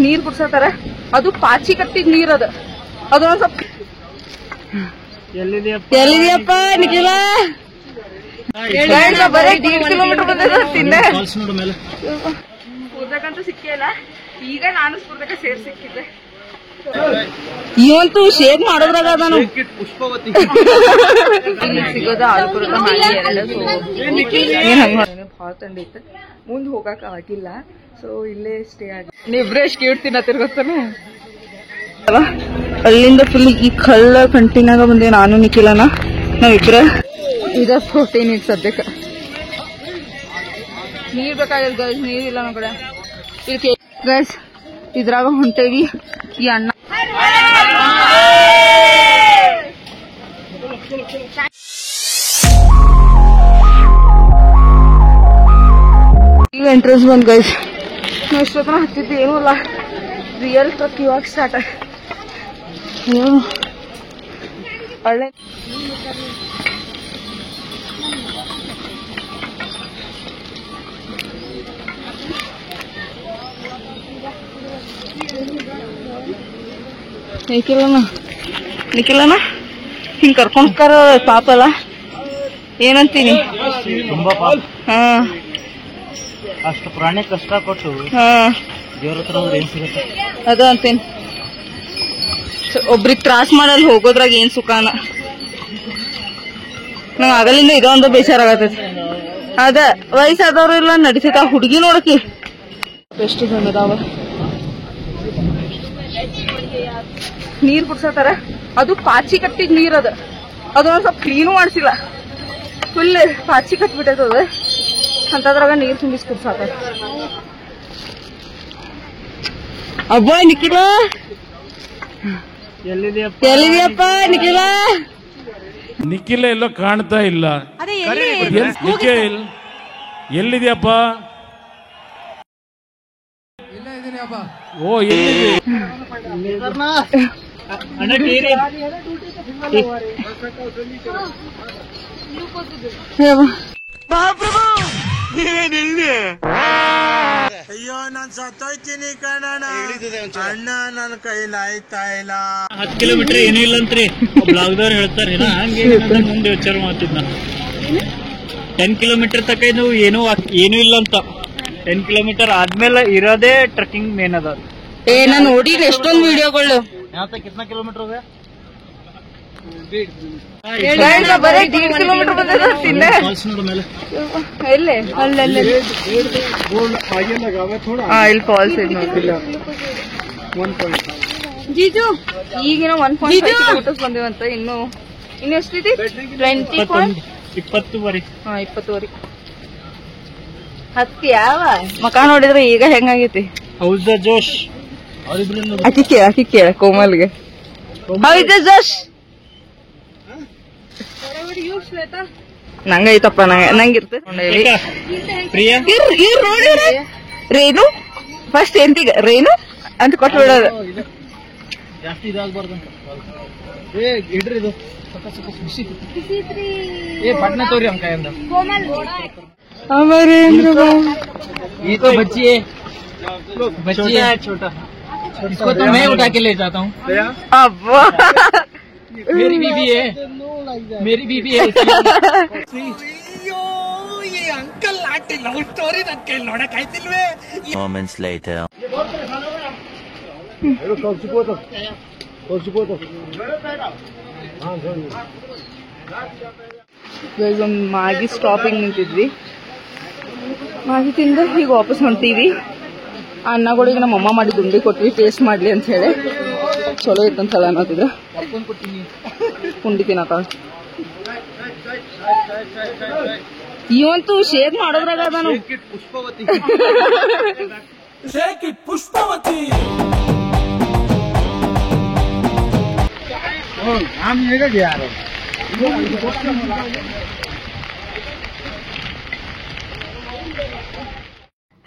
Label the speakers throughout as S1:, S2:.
S1: ನೀರ್ ಕುಡ್ಸತಾರ. ಅದು ಪಾಚಿ ಕಟ್ಟಿದ್ ನೀರ್ ಅದ. ಅದೊಂದ್ ಸ್ವಲ್ಪ ಎಲ್ಲಿದ್ಯಪ್ಪ ನಿಖಿಲ? ಬರೀ 1.5 ಕಿಲೋಮೀಟರ್ ಬಂದ ತಿಂದೆ. ಸ್ಪೂರ್ದಕ್ಕಂತೂ ಸಿಕ್ಕೇ ಇಲ್ಲ. ಈಗ ನಾನು ಸ್ಪೂರ್ದಕ್ಕ ಸೇರ್ ಸಿಕ್ಕಿದ್ದೆ. ಇವಂತೂ ಶೇರ್ ಮಾಡೋದ್ರಾಗ ಅದಾನು. ಇಲ್ಲಿ ಸಿಗೋದ ಆಲ್ಪುರದ ಹಾಗೆ ಭಾಳ ತಂಡಿ ಇತ್ತು. ಮುಂದೆ ಹೋಗಕ್ ಆಗಿಲ್ಲ. ಸೊ ಇಲ್ಲೇ ಸ್ಟೇ ಆಗಿ ನೀವ್ರೆ ಸ್ಕೀಟ್ ತಿನ್ನತ್ತಿರ್ ಗೊತ್ತಾನೆ. ಅಲ್ಲಿಂದ ಫುಲ್ ಈ ಕಳ್ಳ ಕಂಟಿನಾಗ ಬಂದೇವ್ ನಾನು ನಿಖಿಲನ. ನಾವಿಬ್ರ ಇದ ಪ್ರೋಟೀನ್ ಈಗ ಸದ್ಯಕ್ಕೆ. ನೀರ್ ಬೇಕಾಗಿಲ್ಲ ಗೈಸ್, ನೀರಿಲ್ಲ ನಮ್ಮ ಕಡೆ. ಇದಕ್ಕೆ ಗೈಸ್ ಇದ್ರಾಗ ಹೊಂಟೇವಿ. ಈ ಅಣ್ಣ ಈಗ ಎಂಟ್ರೆನ್ಸ್ ಬಂದ್ ಗೈಸ್. ನಾವು ಇಷ್ಟೊತ್ತನ ಹತ್ತಿದ್ದು ಏನೂ ಇಲ್ಲ. ರಿಯಲ್ ಟ್ರಕ್ ಇವಾಗ ಸ್ಟಾರ್ಟ್. ಒಳ್ಳೆ ನಿಖಿಲನ ಹಿಂಗ್ ಕರ್ಕೊಂಡ್ಕರ ಪಾಪ ಅಲ್ಲ, ಏನಂತೀನಿ? ಹಾ,
S2: ಅಷ್ಟು ಪ್ರಾಣಿ ಕಷ್ಟ ಕೊಟ್ಟು ದೇವ್ರ ಹತ್ರ ಏನ್ ಸಿಗುತ್ತೆ
S1: ಅದ ಅಂತೇನ್. ಒಬ್ರಿಗೆ ತ್ರಾಸ್ ಮಾಡಲ್ ಹೋಗೋದ್ರಾಗ ಏನ್ ಸುಖಾನ. ನಂಗ ಆಗಲಿಂದ ಇದೊಂದು ಬೇಜಾರಾಗತೈತಿ. ಅದ ವಯಸ್ಸಾದವ್ರು ಇಲ್ಲ ನಡಿತೈತ. ಹುಡುಗಿ ನೋಡಕಿ ಎಷ್ಟು ಜನದಾವ. ನೀರ್ ಕುಡ್ಸತಾರ. ಅದು ಪಾಚಿ ಕಟ್ಟಿದ್ ನೀರ್ ಅದ. ಅದೊಂದ್ ಸ್ವಲ್ಪ ಕ್ಲೀನು ಮಾಡ್ಸಿಲ್ಲ. ಫುಲ್ ಪಾಚಿ ಕಟ್ಬಿಟ್ಟದ. ಅಂತದ್ರಾಗ ನೀರ್ ತುಂಬಿಸ್ ಕುಡ್ಸಾತಾರ. ಅಬ್ಬ ನಿಖಿಲ ಎಲ್ಲಿದ್ಯಪ್ಪ? ನಿಖಿಲ
S3: ನಿಖಿಲ ಎಲ್ಲೋ ಕಾಣ್ತಾ ಇಲ್ಲ. ನಿಖಿಲ್ ಎಲ್ಲಿದ್ಯಪ್ಪ? ಓ ಎಲ್ಲಿದೆ?
S2: ಅಯ್ಯೋ ನಾನ್ ಸತ್ತೋಯ್ತೀನಿ ಕಣಣ್ಣ. ಅಣ್ಣ ನನ್ನ ಕೈಲಾಯ್ತಾ ಇಲ್ಲ. 10 ಕಿಲೋಮೀಟರ್ ಏನೂ ಇಲ್ಲ ಅಂತ್ರಿ ಬ್ಲಾಗ್ದವ್ರು ಹೇಳ್ತಾರೆ. ಹಂಗೆ ಮುಂದೆ ವಿಚಾರ ಮಾಡ್ತಿದ್ ನಾನು. 10 ಕಿಲೋಮೀಟರ್ ತಕ ಏನೂ ಇಲ್ಲ ಅಂತ. 10 ಕಿಲೋಮೀಟರ್ ಆದ್ಮೇಲೆ ಇರೋದೇ ಟ್ರೆಕ್ಕಿಂಗ್ ಮೇನ್ ಅದ.
S1: ನಾನು ನೋಡಿ ಎಷ್ಟೊಂದು ವಿಡಿಯೋಗಳು.
S2: ಕಿತ್ನಾ ಕಿಲೋಮೀಟರ್ ಇದೆ?
S1: ಬರೀ 1.5 ಕಿಲೋಮೀಟರ್ ಬಂದ ತಿಂದೆ. ಎಲ್ಲೇ ಅಲ್ಲೇ ಇಲ್ಲಿ ಫಾಲ್ಸ್ ಇದೆ ನೋಡ್ತಿಲ್ಲ. ಜೀಜು ಈಗಿನ 1.5 ಕಿಲೋಮೀಟರ್ಸ್ ಬಂದೇವಂತ. ಇನ್ನು ಎಷ್ಟಿದೆ?
S2: 20ವರೆ.
S1: 20ವರೆ ಹತ್ತಿ ಯಾವ ಮಕ ನೋಡಿದ್ರೆ ಈಗ ಹೆಂಗಾಗೈತಿ?
S2: ಹೌದ ಜೋಶ್.
S1: ಅಕ್ಕಿ ಕೇಳ ಕೋಮಲ್ಗೆ. ಹೌದ ಜೋಶ್ ನಂಗೈತಪ್ಪ. ನಂಗಿರ್ತದೆ ರೇನು ಫಸ್ಟ್ ಎಂತಿಗ ರೇನು ಅಂತ ಕೊಟ್ಟು ಬಿಡೋದು.
S2: ಜಾಸ್ತಿ ಇದಾಗಬಾರ್ದು. ಇಡ್ರಿ ಇದು ಪಟ್ನ ತೋರಿ ಅಂಕ बच्ची है छोटा, इसको तो मैं उठा के ले जाता हूँ. मेरी बीबी है. ये अंकल आंटी लव स्टोरी नक्के लोड़ा ಕಾಯ್ತಿಲ್ವೇ? Moments later.
S1: ಒಂದು ಮಾಗಿ ಸ್ಟಾಪಿಂಗ್ ನಿಂತಿದ್ವಿ. ಮಾಗಿ ತಿಂದ ಈಗ ವಾಪಸ್ ಹೊಂಟೀವಿ. ಅನ್ನಗಳಿಗೆ ನಮ್ಮ ಅಮ್ಮ ಮಾಡಿ ಗುಂಡಿ ಕೊಟ್ವಿ ಟೇಸ್ಟ್ ಮಾಡ್ಲಿ ಅಂತ ಹೇಳಿ. ಚಲೋ ಇತ್ತಂತಲ್ಲ ಅನ್ನೋದಿದ್ರು ಗುಂಡಿ ತಿನ್ನಕ. ಇವಂತೂ ಶೇರ್ ಮಾಡೋದ್ರಾಗ ನಾನು ಪುಷ್ಪವತಿ.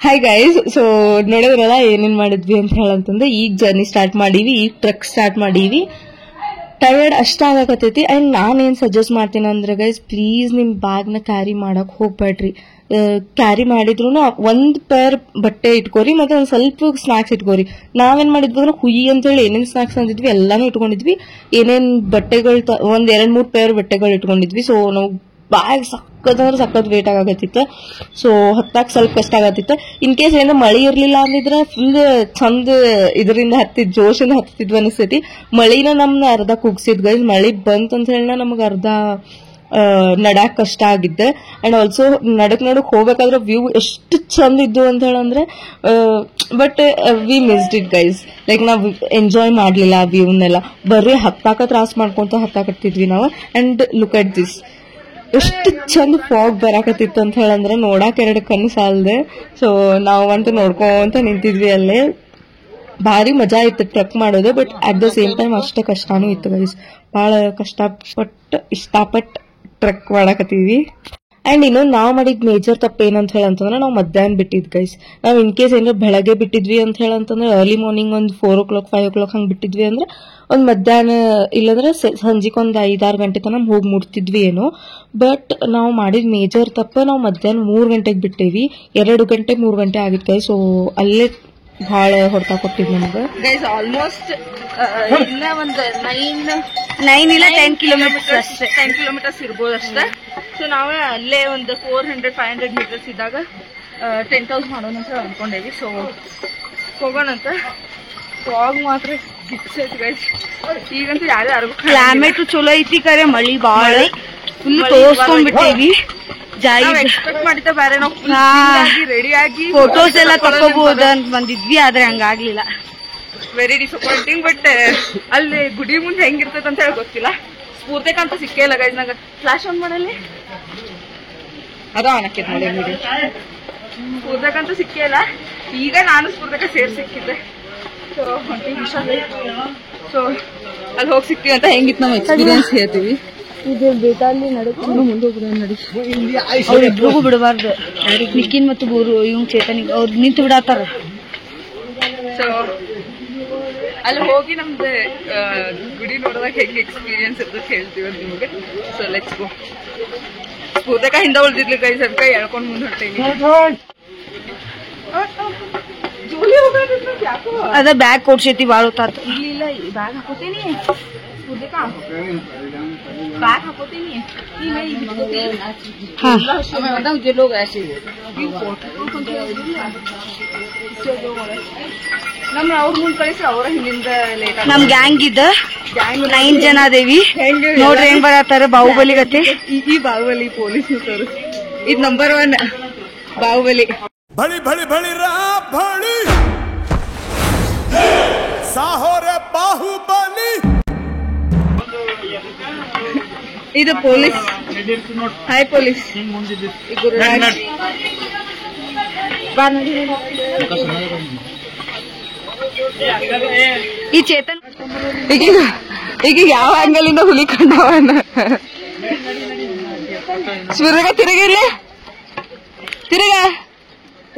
S1: ಹಾಯ್ ಗೈಸ್, ಸೊ ನೋಡಿದ್ರಲ್ಲ ಏನೇನ್ ಮಾಡಿದ್ವಿ ಅಂತ ಹೇಳಂತಂದ್ರೆ ಈಗ ಜರ್ನಿ ಸ್ಟಾರ್ಟ್ ಮಾಡೀವಿ, ಈಗ ಟ್ರಕ್ ಸ್ಟಾರ್ಟ್ ಮಾಡೀವಿ. ಟಯರ್ಡ್ ಅಷ್ಟಾಗತೈತಿ. ಅಂಡ್ ನಾನೇನ್ ಸಜೆಸ್ಟ್ ಮಾಡ್ತೀನಿ ಅಂದ್ರೆ ಗೈಸ್, ಪ್ಲೀಸ್ ನಿಮ್ ಬ್ಯಾಗ್ ನ ಕ್ಯಾರಿ ಮಾಡಕ್ ಹೋಗ್ಬೇಡ್ರಿ. ಕ್ಯಾರಿ ಮಾಡಿದ್ರು ಒಂದ್ ಪೇರ್ ಬಟ್ಟೆ ಇಟ್ಕೋರಿ ಮತ್ತೆ ಒಂದ್ ಸ್ವಲ್ಪ ಸ್ನಾಕ್ಸ್ ಇಟ್ಕೋರಿ. ನಾವೇನ್ ಮಾಡಿದ್ವಿ ಅಂದ್ರೆ ಹುಯಿ ಅಂತ ಹೇಳಿ ಏನೇನ್ ಸ್ನಾಕ್ಸ್ ಅಂದಿದ್ವಿ ಎಲ್ಲಾನು ಇಟ್ಕೊಂಡಿದ್ವಿ. ಏನೇನ್ ಬಟ್ಟೆಗಳು 1-2-3 ಪೇರ್ ಬಟ್ಟೆಗಳು ಇಟ್ಕೊಂಡಿದ್ವಿ. ಸೊ ನಾವು ಬ್ಯಾಗ್ ಸಕ್ಕತ್ ವೇಟ್ ಆಗತ್ತಿತ್ತು. ಸೊ ಹತ್ತಾಕ್ ಸ್ವಲ್ಪ ಕಷ್ಟ ಆಗತ್ತಿತ್ತು. ಇನ್ ಕೇಸ್ ಏನೋ ಮಳಿ ಇರ್ಲಿಲ್ಲ ಅಂದಿದ್ರೆ ಫುಲ್ ಚಂದ ಇದರಿಂದ ಜೋಶಿಂದ ಹತ್ತಿದ್ವಿ ಅನಿಸ್ತೈತಿ. ಮಳಿನ ನಮ್ನ ಅರ್ಧ ಕುಗ್ಸಿದ್ ಗೈಸ್. ಮಳಿ ಬಂತಂತ ಹೇಳಿ ನಮಗ್ ಅರ್ಧ ನಡಾಕ್ ಕಷ್ಟ ಆಗಿದ್ದೆ. ಅಂಡ್ ಆಲ್ಸೋ ನಡಕ್ ಹೋಗ್ಬೇಕಾದ್ರೆ ವ್ಯೂ ಎಷ್ಟು ಚಂದ ಇದ್ದು ಅಂತ ಹೇಳಂದ್ರೆ but we missed it guys. Like ನಾವ್ ಎಂಜಾಯ್ ಮಾಡ್ಲಿಲ್ಲ ಆ ವ್ಯೂನೆಲ್ಲ. ಬರೀ ಹತ್ತಾಕ ತ್ರಾಸ್ ಮಾಡ್ಕೊಂತ ಹತ್ತಾಕತ್ತಿದ್ವಿ ನಾವು. ಅಂಡ್ ಲುಕ್ ಅಟ್ ದಿಸ್, ಎಷ್ಟು ಚಂದ ಫಾಗ್ ಬರಾಕತ್ತಿತ್ತು ಅಂತ ಹೇಳಂದ್ರೆ ನೋಡಾಕ 2 ಕಣ್ಣು ಸಾಲದೆ. ಸೊ ನಾವಂತೂ ನೋಡ್ಕೊಂತ ನಿಂತಿದ್ವಿ ಅಲ್ಲೇ. ಭಾರಿ ಮಜಾ ಇತ್ತು ಟ್ರೆಕ್ ಮಾಡೋದು. But at the same time ಅಷ್ಟೇ ಕಷ್ಟಾನು ಇತ್ತು ಗೈಸ್. ಬಹಳ ಇಷ್ಟಪಟ್ಟು ಟ್ರೆಕ್ ಮಾಡಕತ್ತೀವಿ. ಅಂಡ್ ಇನ್ನು ನಾವ್ ಮಾಡಿದ್ ಮೇಜರ್ ತಪ್ಪ ಏನಂತ ಹೇಳಂತಂದ್ರೆ ನಾವು ಮಧ್ಯಾಹ್ನ ಬಿಟ್ಟಿದ್ ಗೈಸ್. ನಾವ್ ಇನ್ ಕೇಸ್ ಏನಾರ ಬೆಳಗ್ಗೆ ಬಿಟ್ಟಿದ್ವಿ ಅಂತ ಹೇಳಂತಂದ್ರೆ ಅರ್ಲಿ ಮಾರ್ನಿಂಗ್ ಒಂದ್ 4 o'clock 5 o'clock ಹಂಗ್ ಬಿಟ್ಟಿದ್ವಿ ಅಂದ್ರೆ ಒಂದ್ ಮಧ್ಯಾಹ್ನ ಇಲ್ಲಂದ್ರೆ ಸಂಜಿಕ್ ಒಂದ್ 5-6 ಗಂಟೆ ತನಕ ಹೋಗಿ ಮುಟ್ತಿದ್ವಿ ಏನೋ. ಬಟ್ ನಾವು ಮಾಡಿದ ಮೇಜರ್ ತಪ್ಪ ನಾವು ಮಧ್ಯಾಹ್ನ 3 ಗಂಟೆಗೆ ಬಿಟ್ಟೇವಿ. 2 ಗಂಟೆ 3 ಗಂಟೆ ಆಗಿತ್ತು. ಸೊ ಅಲ್ಲೇ ಬಹಳ ಹೊಡ್ತಾ ಕೊಟ್ಟಿದ್ ನಮ್ಗೆ ಗೈಸ್. ಆಲ್ಮೋಸ್ಟ್ ಇನ್ನ ಒಂದು 9 ಇಲ್ಲ 10 ಕಿಲೋಮೀಟರ್ಸ್ ಅಷ್ಟೇ, 10 ಕಿಲೋಮೀಟರ್ಸ್ ಇರ್ಬೋದು ಅಷ್ಟೇ. ಸೊ ನಾವೇ ಅಲ್ಲೇ ಒಂದು 400-500 ಮೀಟರ್ಸ್ ಇದ್ದಾಗ ಟೆಂಟ್ ಹೌಸ್ ಮಾಡೋಣ ಅಂತ ಅನ್ಕೊಂಡೇವಿ. ಸೊ ಹೋಗೋಣಂತ. ಫಾಗ್ ಮಾತ್ರ ಗಿಚ್ಚೈತಿ ಗೈಸ್. ಈಗಂತೂ ಯಾರು ಕ್ಲೈಮೇಟ್ ಚಲೋ ಐತಿ, ಕರೆ ಮಳಿ ಬಾಳ ಫುಲ್ ತೋರ್ಸ್ಕೊಂಡ್ಬಿಟ್ಟೇವಿ. ಎಕ್ಸ್ಪೆಕ್ಟ್ ಮಾಡಿದ್ದ ಬೇರೆ ನಾವು ರೆಡಿ ಆಗಿ ಫೋಟೋಸ್ ಎಲ್ಲ ತಗೋಬಹುದು ಅಂತ ಬಂದಿದ್ವಿ, ಆದ್ರೆ ಹಂಗಾಗ್ಲಿಲ್ಲ. Very disappointing. ಬಟ್ ಅಲ್ಲಿ ಗುಡಿ ಮುಂದೆ ಹೆಂಗಿರ್ತದ ಅಂತ ಹೇಳಿ ಗೊತ್ತಿಲ್ಲ. ಸ್ಫೂರ್ತಿಕಂತ ಸಿಕ್ಕೇ ಇಲ್ಲ ಗೈಸ್. ನಂಗೆ ಫ್ಲಾಶ್ ಆನ್ ಮಾಡಲ್ಲಿ ಅದ ಆನಕ್ಕಿದ್ ನೋಡಿ ಗುಡಿ. ಸ್ಫೂರ್ತಿಕಂತ ಸಿಕ್ಕೇ ಇಲ್ಲ. ಈಗ ನಾನು ಸ್ಫೂರ್ತಿಕ ಸಿಕ್ಕಿದ್ದೆ. ಸೊ ಸೊ ಅಲ್ಲಿ ಹೋಗಿ ಸಿಕ್ತೀವಿ ಅಂತ ಹೆಂಗಿತ್ತು ನಮ್ಮ ಎಕ್ಸ್ಪೀರಿಯನ್ಸ್ ಹೇಳ್ತೀವಿ. ಇದು ಬೇಟಾಲಿ ನಡಕ್ಕೊಂಡು ಮುಂದೆ ಹೋಗ್ಬಿಡ ನಡಿ. ಅವ್ರಿಬ್ರಿಗೂ ಬಿಡಬಾರ್ದು. ನಿಖಿನ್ ಮತ್ತು ಗೋರು ಇವ್ ಚೇತನಿಗೆ ಅವ್ರು ನಿಂತು ಬಿಡತ್ತಾರ. ಸೊ ಅಲ್ಲಿ ಹೋಗಿ ನಮ್ದು ಗುಡಿ ನೋಡಿದಾಗ ಹೆಂಗೆ ಎಕ್ಸ್ಪೀರಿಯನ್ಸ್ ಇರ್ತದೆ ಹೇಳ್ತೀವಿ ಅಂತ ನಿಮಗೆ. So let's go. ಸ್ಫೂರ್ತಿಕ ಹಿಂದೆ ಉಳಿದಿದ್ಲಿ ಕೈ ಸ್ವಲ್ಪ ಎಳ್ಕೊಂಡು ಮುಂದೆ ಹೊಟ್ಟೇನಿ. ಅದ ಬ್ಯಾಗ್ ಕೊಡ್ಸೈತಿ ಬಾಳ ಹೊತ್ತಾತು. ಇಲ್ಲ ಬ್ಯಾಗ್ ಹಾಕೋತೀನಿ. बैग हाकोते नहीं हाँ जो लोग ऐसे ನಮ್ ಅವ್ರ ಮುಂದ್ ಕಳಿಸಿ ಅವರ ಹಿಂದಿಂದ ಲೇಟ್. ನಮ್ ಗ್ಯಾಂಗ್ ಇದ್ದ 9 ಜನ ಅದೇವಿ. ನೋಡ್ರಿ ಹೆಂಗ್ ಬರತ್ತಾರ ಬಾಹುಬಲಿ ಗತಿ. ಈ ಬಾಹುಬಲಿ ಪೊಲೀಸ್ ಇದು ನಂಬರ್ 1 ಬಾಹುಬಲಿ.
S4: ಬಳಿ ಬಳಿ ಬಳಿ ರಾ ಬಳಿ ಸಾಹೋರೆ ಬಾಹುಬಲಿ.
S1: ಇದು ಪೊಲೀಸ್. Hi police. ಈ ಚೇತನ್ ಈಗ ಯಾವ ಆಂಗಲಿಂದ ಹುಲಿ ಕಂಡವನ. ಸ್ಫೂರ್ತಿಕ ತಿರುಗಿರ್ಲಿ ತಿರುಗ.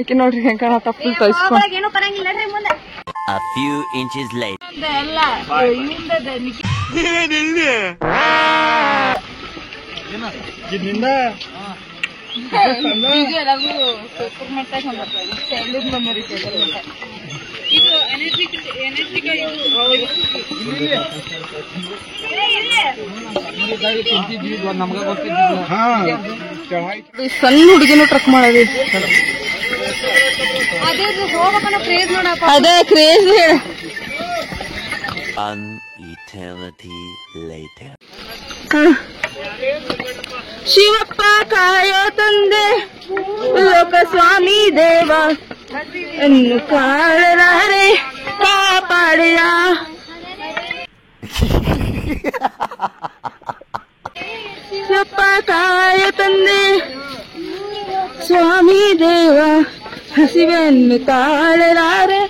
S1: ಈಗ ನೋಡ್ರಿ ಹೆಂಗ್ ಕಾಣತ್ತ ಫುಲ್ ತೋರಿಸ್ಕೊಂಡು.
S5: A few inches later.
S1: ಸಣ್ಣ ಹುಡುಗಿನೂ ಟ್ರಕ್ ಮಾಡೋದು. ಅದೇ ಕ್ರೇಜ್ ಹೇಳ.
S5: An eternity later.
S1: ಶಿವಪ್ಪ ಕಾಯೋ ತಂದೆ ಲೋಕಸ್ವಾಮಿ ದೇವ ಅನ್ನು ಕಾಳರಾರೆ ಕಾಪಾಡೆಯ. ಶಿವಪ್ಪ ಕಾಯೋ ತಂದೆ ಸ್ವಾಮಿ ದೇವ ಹಸಿವೆಯನ್ನು ಕಾಳರಾರೆ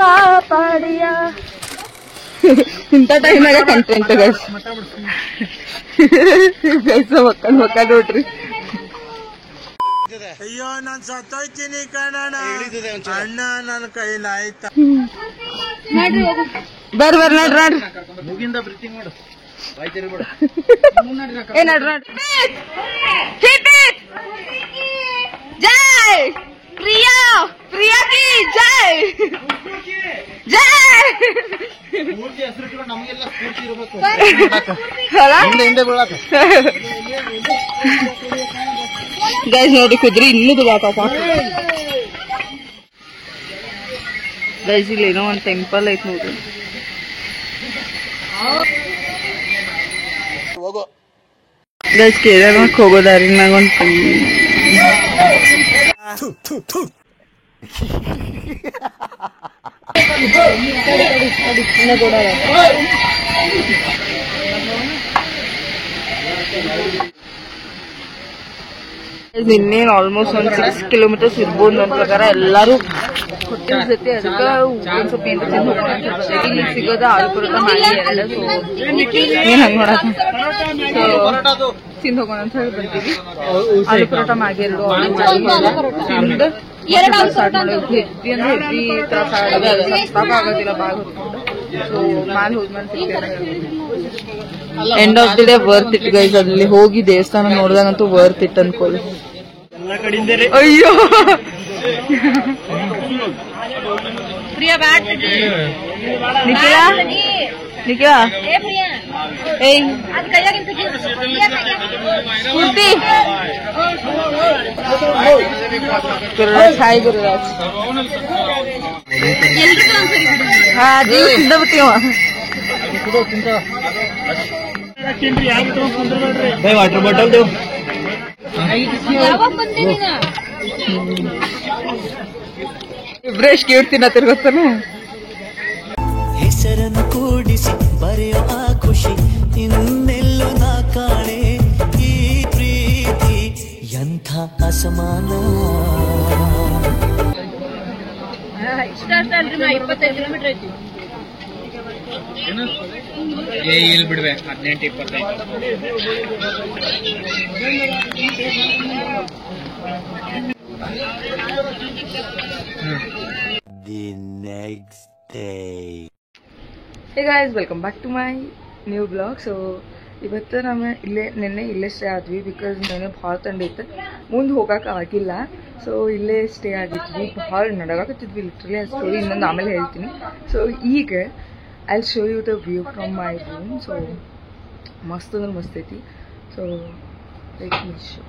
S1: ಕಾಪಾಡೆಯ. ಇಂಥ ಟೈಮ್ನಾಗ ಕಂಟೆಂಟ್ ಗೈಸ್. ಗೈಸ್ ಮಕ್ಕ ನೋಡ್ರಿ.
S2: ಅಯ್ಯೋ ನಾನ್ ಸತ್ತೋಯ್ತೀನಿ ಕಣಣ್ಣ, ಅಣ್ಣ ನನ್ನ ಕೈಲಾಯ್ತ.
S1: ಬರ್ರಿ ನೋಡ್ರಿ
S2: ಮುಗಿಂದ ಬ್ರೀತಿಂಗ್ ಮಾಡು.
S1: ಏ ನಡ್ರಿ ಪ್ರಿಯಾ ಪ್ರಿಯಾ ಕಿ ಜೈ ಜೈ ಗೈಸ್ ನೋಡಿ ಕುದ್ರಿ ಇನ್ನೂ ದುಗಾಕಪ್ಪ ಗೈಸ್ ಇಲ್ಲಿ ಏನೋ ಒಂದು ಟೆಂಪಲ್ ಐತ್ ನೋಡ್ರಿ ಗೈಸ್ ಕೇದಾರ್ನಾಥ್ ಹೋಗೋ ದಾರಿನಾಗ ಒಂದು ಇನ್ನೇನು ಆಲ್ಮೋಸ್ಟ್ ಒಂದು 6 ಕಿಲೋಮೀಟರ್ಸ್ ಇರ್ಬೋದು ನನ್ನ ಪ್ರಕಾರ. ಎಲ್ಲಾರು ಹೊಟ್ಟೆ ಜೊತೆ ಅದಕ್ಕೆ ಒಂದು ಸ್ವಲ್ಪ ಏನು ತಿಂದು ಹೋಗೋಣ ಅಂತ ಹೇಳ್ತಾರೆ. ಇಲ್ಲಿ ಸಿಗೋದ ಆಲೂ ಪರೋಟ ಮಾಡಿ ಎರಡು ಏನ್ ಹಂಗೆ ನೋಡಕ ತಿಂದು ಹೋಗೋಣ ಅಂತ ಹೇಳಿ ಬರ್ತೀವಿ. ಆಲೂ ಪರೋಟ ಮಾಡಿ ಎರಡು ತಿಂದು ಸ್ಟಾರ್ಟ್ ಮಾಡೋದು. ಹೆವಿ ಅಂದ್ರೆ ಹೆವಿ ತ್ರಾಸ ಆಗೋದಿಲ್ಲ ಬಾಗ ಹೊತ್ಕೊಂಡು. ಸೊ ಮ್ಯಾಲೆ ಹೋದ್ಮೇಲೆ end of the day worth it guys. ಅಲ್ಲಿ ಹೋಗಿ ದೇವಸ್ಥಾನ ನೋಡಿದಾಗಂತೂ ವರ್ತ್ ಇಟ್ ಅನ್ಕೊಳ್ಳಿ. ಅಯ್ಯೋ ನಿಖಿಲ ನಿಖಿಲ ಏಯ್ ಸ್ಫೂರ್ತಿ ಗುರುರಾಜ್ ಹಾಯ್ ಗುರುರಾಜ್. ಹಾ ಜೀವ ತಿಂದ ಬಿಟ್ಟಿವ
S2: ವಾಟರ್ ಬಾಟಲ್ ದೇವ್
S1: ಇಬ್ರೇಶ್ ಕೇಳ್ತೀನ ತಿರ್ಗೊತ್ತಾನೆ.
S6: ಹೆಸರನ್ನು ಕೂಡಿಸಿ ಬರೆಯೋ ಆ ಖುಷಿ ಇನ್ನೆಲ್ಲೋ ನಾ ಕಾಣೆ. ಈ ಪ್ರೀತಿ ಎಂಥ ಅಸಮಾನ.
S7: ಇಷ್ಟ ಅಲ್ರಿ 25 ಕಿಲೋಮೀಟರ್ ಐತಿ.
S2: ಇಲ್ಲಿ ಬಿಡ್ಬೇಕು 18-25.
S5: The next day.
S1: Hey guys welcome back to my new blog. So ಇವತ್ತು ನಾವು ನಿನ್ನೆ ಸ್ಟೇ ಆದ್ವಿ ಬಿಕಾಸ್ ನೆನ್ನೆ ಭಾಳ ಥಂಡಿ ಇತ್ತು, ಮುಂದೆ ಹೋಗೋಕೆ ಆಗಿಲ್ಲ. ಸೊ ಇಲ್ಲೇ ಸ್ಟೇ ಆಗಿದ್ವಿ, ಭಾಳ ನಡಗಾಕತ್ತಿದ್ವಿ ಲಿಟ್ರಲಿ. ಆ ಸ್ಟೋರಿ ಇನ್ನೊಂದು ಆಮೇಲೆ ಹೇಳ್ತೀನಿ. ಸೊ ಈಗ I'll show you the view from my room. So ಮಸ್ತ್ ಅಂದ್ರೆ ಮಸ್ತ್ ಐತಿ. So let me show.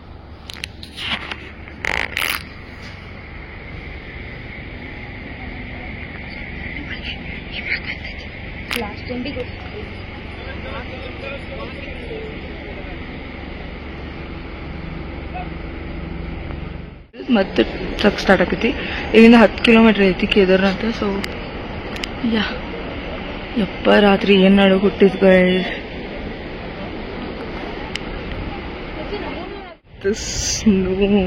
S1: ಮತ್ತೆ ಟ್ರಕ್ ಸ್ಟಾರ್ಟ್ ಆಕೈತಿ. ಇಲ್ಲಿಂದ 10 ಕಿಲೋಮೀಟರ್ ಐತಿ ಕೇದಾರ್ನಾಥ. ಸೊ ಯಾ ಯಪ್ಪ ರಾತ್ರಿ ಏನ್ ನಾಡು ಹುಟ್ಟಿದ್ guys. The snow.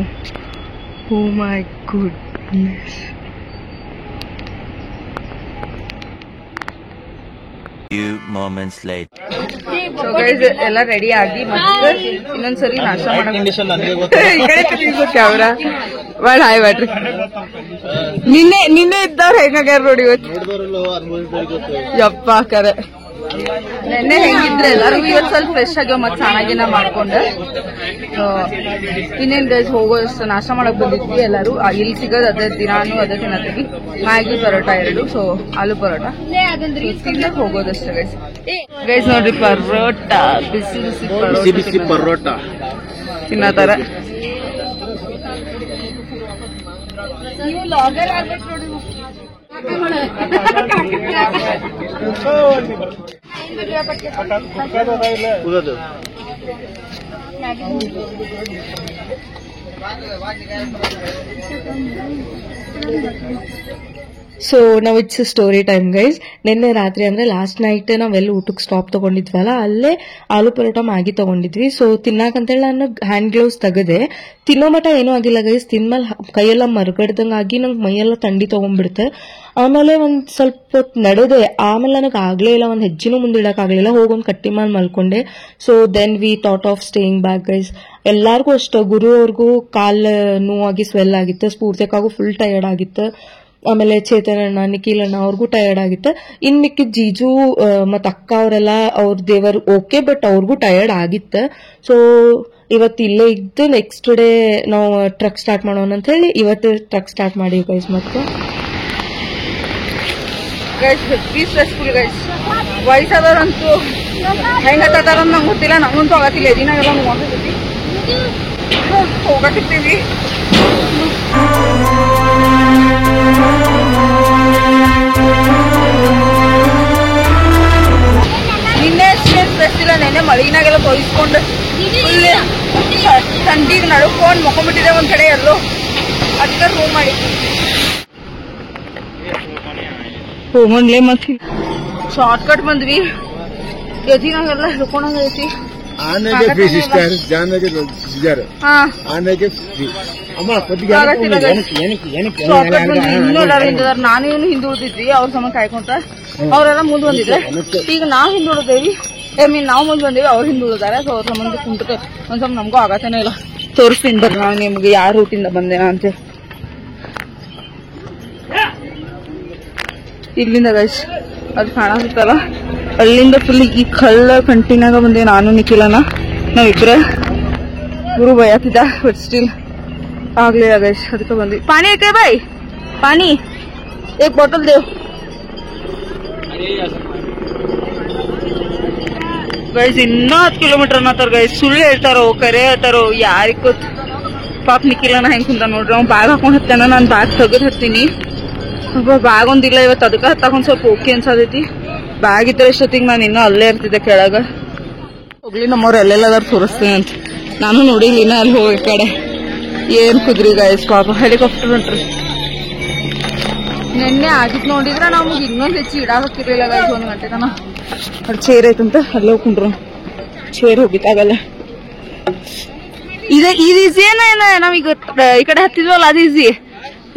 S1: Oh my goodness.
S5: Few moments later.
S1: So guys ಎಲ್ಲ ರೆಡಿ ಆಗಿ ಮತ್ತೆ ಇನ್ನೊಂದ್ಸರಿ ನಾಷ್ಟ ಮಾಡಕ್ ಕ್ಯಾಮ್ರಾ ಬಾಳ ಹಾಯ್ ಮಾಡ್ರಿ. ನಿನ್ನೆ ಇದ್ದವ್ರು ಹೆಂಗಾಗ್ಯಾರ ನೋಡಿ ಇವತ್ತು. ಯಪ್ಪ ಕರೆ ನೆನ್ನೆ ಹೆಂಗಿದ್ರೆ ಎಲ್ಲರಿಗೂ ಇವತ್ತು ಸ್ವಲ್ಪ ಫ್ರೆಶ್ ಆಗ್ಯಾವ ಮತ್ತೆ ಚೆನ್ನಾಗಿನ ಮಾಡ್ಕೊಂಡೆ. ಇನ್ನೇನ್ ಗೈಸ್ ಹೋಗೋಷ್ಟು ನಾಷ್ಟ ಮಾಡಕ್ ಬಂದಿದ್ವಿ ಎಲ್ಲರೂ. ಇಲ್ಲಿ ಸಿಗೋದು ಅದೇ ದಿನಾನು ಅದೇ ತಿನ್ನತ್ತೀವಿ. ಮ್ಯಾಗಿ ಪರೋಟ 2. ಸೊ ಆಲೂ ಪರೋಟ ತಿನ್ನಕ್ ಹೋಗೋದಷ್ಟೇ ಗೈಸ್. ಗೈಸ್ ನೋಡ್ರಿ ಪರೋಟ ಬಿಸಿ ಬಿಸಿ ಪರೋಟ ತಿನ್ನತಾರ. ಸೊ ನಾವು ಇಟ್ಸ್ ಸ್ಟೋರಿ ಟೈಮ್ ಗೈಸ್. ನಿನ್ನೆ ರಾತ್ರಿ ಅಂದ್ರೆ ಲಾಸ್ಟ್ ನೈಟ್ ನಾವೆಲ್ಲ ಊಟಕ್ಕೆ ಸ್ಟಾಪ್ ತಗೊಂಡಿದ್ವಲ್ಲ, ಅಲ್ಲೇ ಆಲೂ ಪರೋಟ ಮ್ಯಾಗಿ ತಗೊಂಡಿದ್ವಿ. ಸೊ ತಿನ್ನಾಕಂತೇಳಿ ನಾನು ಹ್ಯಾಂಡ್ ಗ್ಲೌಸ್ ತೆಗದೆ. ತಿನ್ನೋ ಮಟ ಏನೂ ಆಗಿಲ್ಲ ಗೈಸ್. ತಿನ್ಮೇಲೆ ಕೈಯೆಲ್ಲ ಮರಗಡ್ದಂಗಾಗಿ ನಂಗೆ ಮೈಯೆಲ್ಲ ಥಂಡಿ ತಗೊಂಡ್ಬಿಡುತ್ತೆ. ಆಮೇಲೆ ಒಂದ್ ಸ್ವಲ್ಪ ಹೊತ್ತು ನಡೆದೆ. ಆಮೇಲೆ ನನಗೆ ಆಗ್ಲೇ ಇಲ್ಲ, ಒಂದ್ ಹೆಜ್ಜೆನೂ ಮುಂದಿಡಕ್ಕಾಗ್ಲಿಲ್ಲ. ಹೋಗೊಂದು ಕಟ್ಟಿ ಮೇಲೆ ಮಲ್ಕೊಂಡೆ. So then we thought of staying back guys. ಎಲ್ಲಾರ್ಗೂ ಅಷ್ಟು ಗುರು ಅವ್ರಿಗೂ ಕಾಲ್ ನೋವಾಗಿ ಸ್ವೆಲ್ ಆಗಿತ್ತು, ಸ್ಫೂರ್ತಿಕಾಗೂ ಫುಲ್ ಟಯರ್ಡ್ ಆಗಿತ್ತು. ಆಮೇಲೆ ಚೇತನಣ್ಣ ನಿಖಿಲಣ್ಣ ಅವ್ರಿಗೂ ಟಯರ್ಡ್ ಆಗಿತ್ತು. ಇನ್ ಮಿಕ್ಕಿದ ಜೀಜು ಮತ್ ಅಕ್ಕ ಅವರೆಲ್ಲ ಅವ್ರ ದೇವರು ಓಕೆ, ಬಟ್ ಅವ್ರಿಗೂ ಟಯರ್ಡ್ ಆಗಿತ್ತು. ಸೊ ಇವತ್ತು ಇಲ್ಲೇ ಇದ್ದು ನೆಕ್ಸ್ಟ್ ಡೇ ನಾವು ಟ್ರಕ್ ಸ್ಟಾರ್ಟ್ ಮಾಡೋಣ ಅಂತ ಹೇಳಿ ಇವತ್ತು ಟ್ರಕ್ ಸ್ಟಾರ್ಟ್ ಮಾಡಿವಿ ಗೈಸ್. ಮತ್ತೆ ಸ್ಟ್ರೆಸ್ಫುಲ್ ಗೈಸ್. ವಯಸ್ಸಾದವ್ರಂತೂ ಹೆಂಗ್ ಹತ್ತಾರ ನಂಗೆ ಗೊತ್ತಿಲ್ಲ, ನಂಗಂತೂ ಆಗತ್ತಿಲ್ಲ. ಎದಿನಾಗೆಲ್ಲ ನೋಡ್ತಿದ್ವಿ ಹೋಗತ್ತಿರ್ತೀವಿ. ನಿನ್ನೆ ಅಷ್ಟೇನು ಸ್ಟ್ರೆಸ್ ಇಲ್ಲ. ನೆನ್ನೆ ಮಳಿನಾಗೆಲ್ಲ ತೊಯ್ಸ್ಕೊಂಡು ಥಂಡಿಗೆ ನಡ್ಕೊಂಡು ಮಕ್ಕೊಂಡ್ಬಿಟ್ಟಿದೆ ಒಂದ್ ಕಡೆ ಎಲ್ಲೋ. ಅದಕ್ಕೆ ರೂಮ್ ಮಾಡಿ ಹೋಗಣ್ಲೆ. ಮತ್ತೆ ಶಾರ್ಟ್ ಕಟ್ ಬಂದ್ವಿ. ಎದಿನಾಗೆಲ್ಲ ಹಿಡ್ಕೊಂಡಂಗೈತಿ.
S4: आने के फ्री सिस्टर, जाने के सिस्टर, आने के फ्री.
S1: ನಾನು ಇವನು ಹಿಂದುಳಿದಿದ್ವಿ. ಅವ್ರ ಸಮ ಕಾಯ್ಕೊಂತ ಅವ್ರೆಲ್ಲ ಮುಂದ್ ಬಂದಿದ್ರೆ. ಈಗ ನಾವ್ ಹಿಂದುಳಿದೇವಿ, ನಾವು ಮುಂದ್ ಬಂದೇವಿ, ಅವ್ರು ಹಿಂದುಳಿದಾರೆ. ಸೊ ಅವ್ರ ಸಂಬಂಧ ಕುಂಟಕ್ಕೆ ಒಂದ್ ಸ್ವಲ್ಪ ನಮಗೂ ಆಗತ್ತೇನೆ ಇಲ್ಲ. ತೋರಿಸ್ತೀನಿ ಬರ್ರಿ ನಾನು ನಿಮ್ಗೆ ಯಾವ ರೂಟಿಂದ ಬಂದೇನ ಅಂತ. ಇಲ್ಲಿಂದ ಗೈಸ್ ಅದು ಕಾಣಿಸುತ್ತಲ್ಲ, ಅಲ್ಲಿಂದ ಫುಲ್ ಈ ಕಳ್ಳ ಕಂಟಿನ್ಯಾಗ ಬಂದೆ ನಾನು ನಿಖಿಲನ. ನಾವಿಬ್ರೆ ಗುರು ಬಯತಿದ್ದ ಬಟ್ ಸ್ಟಿಲ್ ಆಗ್ಲಿಲ್ಲ ಗೈಸ್. ಅದಕ್ಕೆ ಬಂದ್ವಿ. ಪಾನಿ ಐತೆ ಬಾಯ್, ಪಾನಿ ಏಕ್ ಬಾಟಲ್ ದೇವ್ ಗೈಸ್. ಇನ್ನೂ 10 ಕಿಲೋಮೀಟರ್ ಅನ್ನತ್ತಾರ ಗೈಸ್. ಸುಳ್ಳು ಹೇಳ್ತಾರೋ ಕರೆ ಹೇಳ್ತಾರೋ ಯಾರಿಗ್ ಗೊತ್ತು. ಪಾಪ ನಿಖಿಲನ ಹೆಂಗ್ ಕುಂತ ನೋಡ್ರಿ. ಅವ್ನು ಬ್ಯಾಗ್ ಹಾಕೊಂಡ್ ಹತ್ತಾನ, ನಾನು ಬ್ಯಾಗ್ ತೆಗೆದು ಹತ್ತೀನಿ. ಬ್ಯಾಗ್ ಒಂದಿಲ್ಲ ಇವತ್ತು, ಅದಕ್ಕೆ ಹತ್ತಾಕೊಂಡ್ ಸ್ವಲ್ಪ ಓಕೆ ಅನ್ಸತೈತಿ. ಬ್ಯಾಗ್ ಇದ್ರೆ ಇಷ್ಟೊತ್ತಿಗೆ ನಾನು ಇನ್ನೂ ಅಲ್ಲೇ ಇರ್ತಿದ್ದೆ ಕೆಳಗ. ಹೋಗ್ಲಿ ನಮ್ಮವ್ರು ಎಲ್ಲೆಲ್ಲದಾರು ತೋರಿಸ್ತೀನಿ ಅಂತ. ನಾನು ನೋಡಿಲಿನ ಅಲ್ಲಿ ಹೋಗಿ ಕಡೆ ಏನ್ ಕುದ್ರಿ ಗೈಸ್. ಪಾಪ ಹೆಲಿಕಾಪ್ಟರ್ ಹೊಂಟ್ರಿ. ನಿನ್ನೆ ಆಗಿದ್ ನೋಡಿದ್ರೆ ನಮ್ಗೆ ಇನ್ನೊಂದು ಹೆಚ್ಚು ಇಡಾಕಿರ್ಲಿಲ್ಲ ಗೈಸ್. 1 ಗಂಟೆ ತನ ಅಲ್ಲಿ ಚೇರ್ ಐತಂತ ಅಲ್ಲೇ ಹೋಗ್ಕೊಂಡ್ರು. ಚೇರ್ ಹೋಗಿತ್ತಾಗಲ್ಲ. ಇದು ಈಸಿ ಏನ ನಾವೀಗ ಈ ಕಡೆ ಹತ್ತಿದ್ವಲ್ಲ ಅದು ಈಸಿ.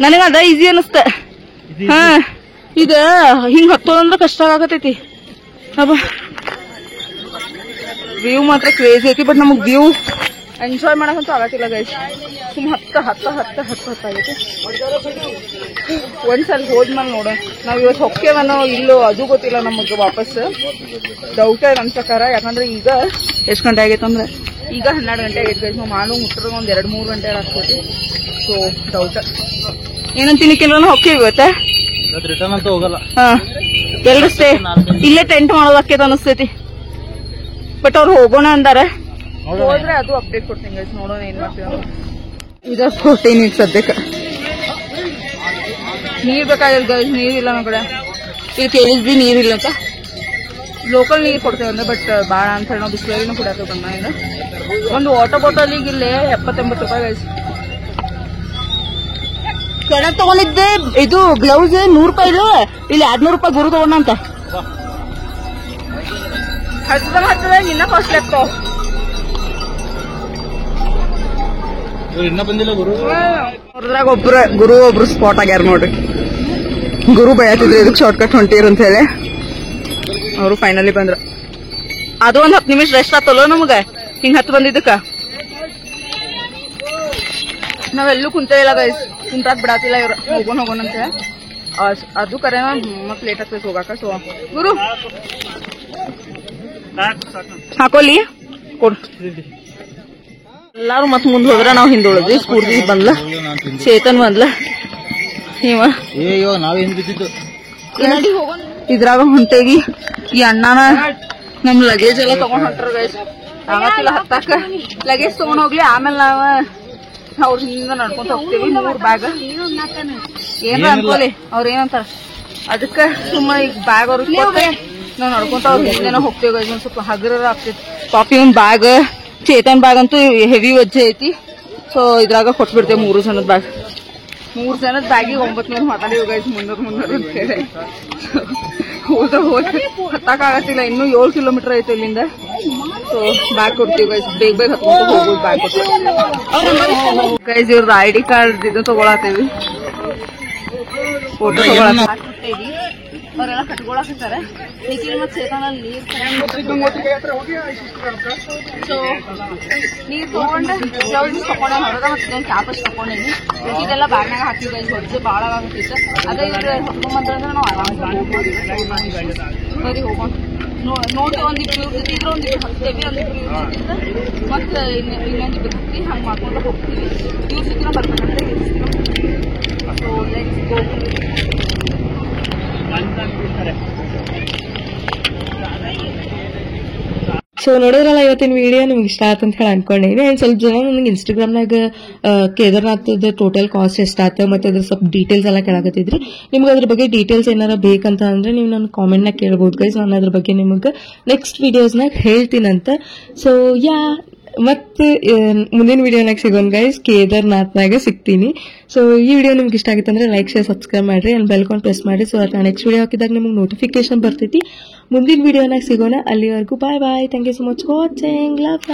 S1: ನನಗ ಅದ ಈಸಿ ಅನಿಸ್ತ. ಹಾ ಇದ ಹಿಂಗ್ ಹತ್ತೋದಂದ್ರ ಕಷ್ಟ ಆಗತೈತಿ. ಅಬ್ಬ ವ್ಯೂ ಮಾತ್ರ ಕ್ರೇಜಿ ಐತಿ. ಬಟ್ ನಮಗ್ ವ್ಯೂ ಎಂಜಾಯ್ ಮಾಡಕ್ಕಂತೂ ಆಗತ್ತಿಲ್ಲ ಗೈಸ್. ಸುಮ್ ಹತ್ತಾಗೈತಿ. ಒಂದ್ಸಲ ಹೋದ್ಮೇಲೆ ನೋಡೋಣ. ನಾವ್ ಇವತ್ತು ಹೊಕ್ಕೇವನೋ ಇಲ್ಲೋ ಅದು ಗೊತ್ತಿಲ್ಲ ನಮಗ್. ವಾಪಸ್ ಡೌಟ್ ನನ್ನ ಪ್ರಕಾರ. ಯಾಕಂದ್ರೆ ಈಗ ಎಷ್ಟ್ ಗಂಟೆ ಆಗೈತಂದ್ರೆ ಈಗ 12 ಗಂಟೆ ಆಗೈತಿ ಗೈಸ್. ನಾವು ಮಾನು ಮುಟ್ರ ಒಂದ್ 2-3 ಗಂಟೆ ಆಗ್ತೈತಿ. ಸೊ ಡೌಟ್ ಏನಂತೀನಿ. ಕೆಲವೊಂದು ಹೊಕ್ಕೇವಿ ಇವತ್ತೆ
S2: ರಿಟರ್ನ್ ಅಂತ ಹೋಗಲ್ಲ.
S1: ಹಾ ಎಲ್ರು ಸ್ಟೇ ಇಲ್ಲೇ ಟೆಂಟ್ ಮಾಡೋದಕ್ಕೆ ಅನಿಸ್ತೈತಿ. ಬಟ್ ಅವ್ರು ಹೋಗೋಣ ಅಂದಾರೆ. ಹೋದ್ರೆ ಅದು ಅಪ್ಡೇಟ್ ಕೊಡ್ತೀನಿ ಗೈಸ್. ನೋಡೋಣ ಏನ್ ಮಾಡ್ತೀವಿ. ಇದ ಕೊಡ್ತೀನಿ ಈಗ ಸದ್ಯಕ್ಕೆ. ನೀರ್ ಬೇಕಾಗಿಲ್ಲ ಗೈಸ್. ನೀರಿಲ್ಲ ನಮ್ಮ ಕಡೆ. ಇಲ್ಲಿ ಕೇಳಿದ್ವಿ ನೀರಿಲ್ಲ ಅಂತ. ಲೋಕಲ್ ನೀರ್ ಕೊಡ್ತೇವೆ ಅಂದ್ರೆ ಬಟ್ ಬಾಳ ಅಂತ ಹೇಳಿ ನಾವು ಬಿಸ್ಲರಿನೂ ಕುಡಿಯತ್ತೇವೆ ಕಣ್ಣಿಂದ. ಒಂದು ವಾಟರ್ ಬಾಟಲಿಗೆ ಇಲ್ಲೇ 70-80 ರೂಪಾಯಿ ಗೈಸ್. ಕೆಳಗೆ ತಗೊಂಡಿದ್ದೆ ಇದು ಗ್ಲೌಸ್ 100 ರೂಪಾಯಿ. ಇಲ್ಲಿ 200 ರೂಪಾಯಿ ಗುರು ತಗೊಂಡಂತ. ಹತ್ತದ ಇನ್ನ ಕಾಸ್ಟ್ಲಿ ಆಗ್ತಾವ.
S2: ಇನ್ನ ಬಂದಿಲ್ಲ ಗುರು.
S1: ಅವ್ರದ್ರಾಗ ಒಬ್ರು ಸ್ಪಾಟ್ ಆಗ್ಯಾರ ನೋಡ್ರಿ. ಗುರು ಬಯತಿದ್ರು ಇದಕ್ ಶಾರ್ಟ್ ಕಟ್ ಹೊಂಟಿರ್ ಅಂತ ಹೇಳಿ. ಅವರು ಫೈನಲಿ ಬಂದ್ರ. ಅದು ಒಂದ್ 10 ನಿಮಿಷ ರೆಸ್ಟ್ ಆತಲ್ಲ ನಮಗ ಹಿಂಗ್ ಹತ್ತು ಬಂದಿದ್ದಕ್ಕ. ನಾವೆಲ್ಲೂ ಕುಂತೇವಿಲ್ಲ ಗೈಸ್. ಕುಂತಾಕ್ ಬಿಡಾತಿಲ್ಲ ಇವ್ರು. ಹೋಗೋಣ ಅಂತ. ಅದು ಕರೆ ಮತ್ ಲೇಟ್ ಆಗ್ತೈತಿ ಹೋಗಾಕ. ಸೊ ಗುರು ಹಾಕೋಲಿ ಕೊಡು. ಎಲ್ಲಾರು ಮತ್ ಮುಂದ್ ಹೋದ್ರ ನಾವ್ ಹಿಂದುಳಿದ್ವಿ. ಸ್ಫೂರ್ತಿ ಬಂದ್ಲ, ಚೇತನ್ ಬಂದ್ಲ,
S2: ಇವಾಗ ನಾವೇ ಹಿಂದ್ ಬಿದ್ದಿದ್ದು.
S1: ಇದ್ರಾಗ ಹೊಂಟೇವಿ. ಈ ಅಣ್ಣನ ನಮ್ ಲಗೇಜ್ ಎಲ್ಲ ತಗೊಂಡ್ ಹೊಂಟ್ರ ಗೈಸ್. ಆಗತ್ತಿಲ್ಲ ಹತ್ತಾಕ. ಲಗೇಜ್ ತಗೊಂಡ್ ಹೋಗ್ಲಿ, ಆಮೇಲೆ ನಾವ ಅವ್ರ ಹಿಂದ ನಡ್ಕೊಂತ ಹೋಗ್ತೇವಿ. 3 ಬ್ಯಾಗ್ ಏನ ಅನ್ಕೋಲಿ ಅವ್ರ ಏನಂತಾರ. ಅದಕ್ಕ ಸುಮ್ಮ ಈಗ ಬ್ಯಾಗ್ ಅವ್ರಿಗೆ ನಾವ್ ನಡ್ಕೊಂತ ಅವ್ರ ಹಿಂದೇನ ಹೋಗ್ತೇವಿ ಗೈಸ್. ಒಂದ್ ಸ್ವಲ್ಪ ಹಗರ ಆಗ್ತೈತಿ. ಪಾಪಿ ಒಂದ್ ಬ್ಯಾಗ್, ಚೇತನ್ ಬ್ಯಾಗ್ ಅಂತೂ ಹೆವಿ ವಜ್ಜೆ ಐತಿ. ಸೊ ಇದ್ರಾಗ ಕೊಟ್ಬಿಡ್ತೇವೆ 3 ಜನದ ಬ್ಯಾಗ್. 3 ಜನದ ಬ್ಯಾಗಿಗೆ 900 ಮಾತಾಡಿವಿ ಗೈಸ್. 300 ಅಂತ ಹೇಳಿ ಹೋದ ಹತ್ತಾಕ ಆಗತ್ತಿಲ್ಲ. ಇನ್ನು 7 ಕಿಲೋಮೀಟರ್ ಐತೆ ಇಲ್ಲಿಂದ. ಸೊ ಬ್ಯಾಗ್ ಕೊಡ್ತೀವಿ ಗೈಸ್. ಬೇಗ ಹತ್ಕೊಂಡು ಹೋಗೋದು ಬ್ಯಾಗ್ ಕೊಡ್ತೀವಿ ಗೈಸ್. ಇವ್ರದ್ದು ID ಕಾರ್ಡ್ ಇದು ತಗೊಳತೇವಿ. ಫೋಟೋ ತಗೊಳತೇವಿ. ಅವರೆಲ್ಲ ಕಟ್ಕೊಳಕತ್ತಾರೆ. ನಿಖಿಲ್ ಮತ್ತೆ ಚೇತನಲ್ಲಿ ಸೊ ನೀರ್ ತಗೊಂಡು ಗ್ಲೌಸ್ ತಗೊಂಡ ಹೊರಗ ಮತ್ತೆ ಕ್ಯಾಪ್ ಅಷ್ಟು ತಗೊಂಡೇನಿ. ಇದೆಲ್ಲ ಬ್ಯಾಗ್ನಾಗ ಹಾಕಿ ಗೈಸ್. ಹೊರಜೆ ಬಾಳ ಆಗತ್ತಿತ್ತು. ಅದೇ ಇವ್ರು ಹೊತ್ಕೊಂಬಂದ್ರೆ ನಾವು ಆರಾಮ ಸರಿ ಹೋಗೋಣ. ನೋಡಿ ಒಂದಿಬ್ರು ಇರ್ತಿದ್ರು, ಒಂದಿಬ್ರು ಹತ್ತೇವಿ, ಒಂದಿಬ್ರು ಇರ್ತಿದ್ರೆ ಮತ್ತೆ ಇನ್ನೊಂದಿಬ್ರು ಹತ್ತಿ ಹಂಗೆ ಮಾಡ್ಕೊಂಡು ಹೋಗ್ತೀವಿ. ಇವ್ರ ಸಿಕ್ಕಿನ ಬರ್ಬೇಕಂತ ಸೊ ಲೆಟ್ಸ್ ಗೋ.
S8: ಸೊ ನೋಡಿದ್ರಲ್ಲ ಇವತ್ತಿನ ವಿಡಿಯೋ ನಿಮ್ಗೆ ಇಷ್ಟ ಆಯ್ತು ಅಂತ ಹೇಳಿ ಅನ್ಕೊಂಡೇನಿ. ಆ್ಯಂಡ್ ಸ್ವಲ್ಪ ಜನ ನನಗೆ ಇನ್ಸ್ಟಾಗ್ರಾಮ್ನಾಗ ಕೇದಾರ್ನಾಥದ ಟೋಟಲ್ ಕಾಸ್ಟ್ ಎಷ್ಟಾಯ್ತು ಮತ್ತು ಅದ್ರ ಸ್ವಲ್ಪ ಡೀಟೇಲ್ಸ್ ಎಲ್ಲ ಕೇಳಾಕತ್ತಿದ್ರಿ. ನಿಮ್ಗೆ ಅದ್ರ ಬಗ್ಗೆ ಡೀಟೇಲ್ಸ್ ಏನಾರ ಬೇಕಂತ ಅಂದ್ರೆ ನೀವು ನನ್ನ ಕಾಮೆಂಟ್ನಾಗ ಕೇಳ್ಬೋದು ಗೈಸ್. ನಾನು ಅದ್ರ ಬಗ್ಗೆ ನಿಮಗೆ ನೆಕ್ಸ್ಟ್ ವಿಡಿಯೋಸ್ನಾಗ ಹೇಳ್ತೀನಂತ. ಸೊ ಮತ್ತೆ ಮುಂದಿನ ವಿಡಿಯೋನಾಗ ಸಿಗೋಣ ಗೈಸ್. ಕೇದಾರ್ನಾಥ್ನಾಗ ಸಿಗ್ತೀನಿ. ಸೊ ಈ ವಿಡಿಯೋ ನಿಮ್ಗೆ ಇಷ್ಟ ಆಗಿತ್ತು ಅಂದ್ರೆ ಲೈಕ್ ಶೇರ್ ಸಬ್ಸ್ಕ್ರೈಬ್ ಮಾಡ್ರಿ ಅಂಡ್ ಬೆಲ್ ಕಾನ್ ಪ್ರೆಸ್ ಮಾಡಿ. ಸೊ ಅದನ್ನ ನೆಕ್ಸ್ಟ್ ವಿಡಿಯೋ ಹಾಕಿದಾಗ ನಿಮ್ಗೆ ನೋಟಿಫಿಕೇಶನ್ ಬರ್ತೈತಿ. ಮುಂದಿನ ವಿಡಿಯೋನಾಗ ಸಿಗೋಣ. ಅಲ್ಲಿವರೆಗೂ bye bye. Thank you so much watching. Love.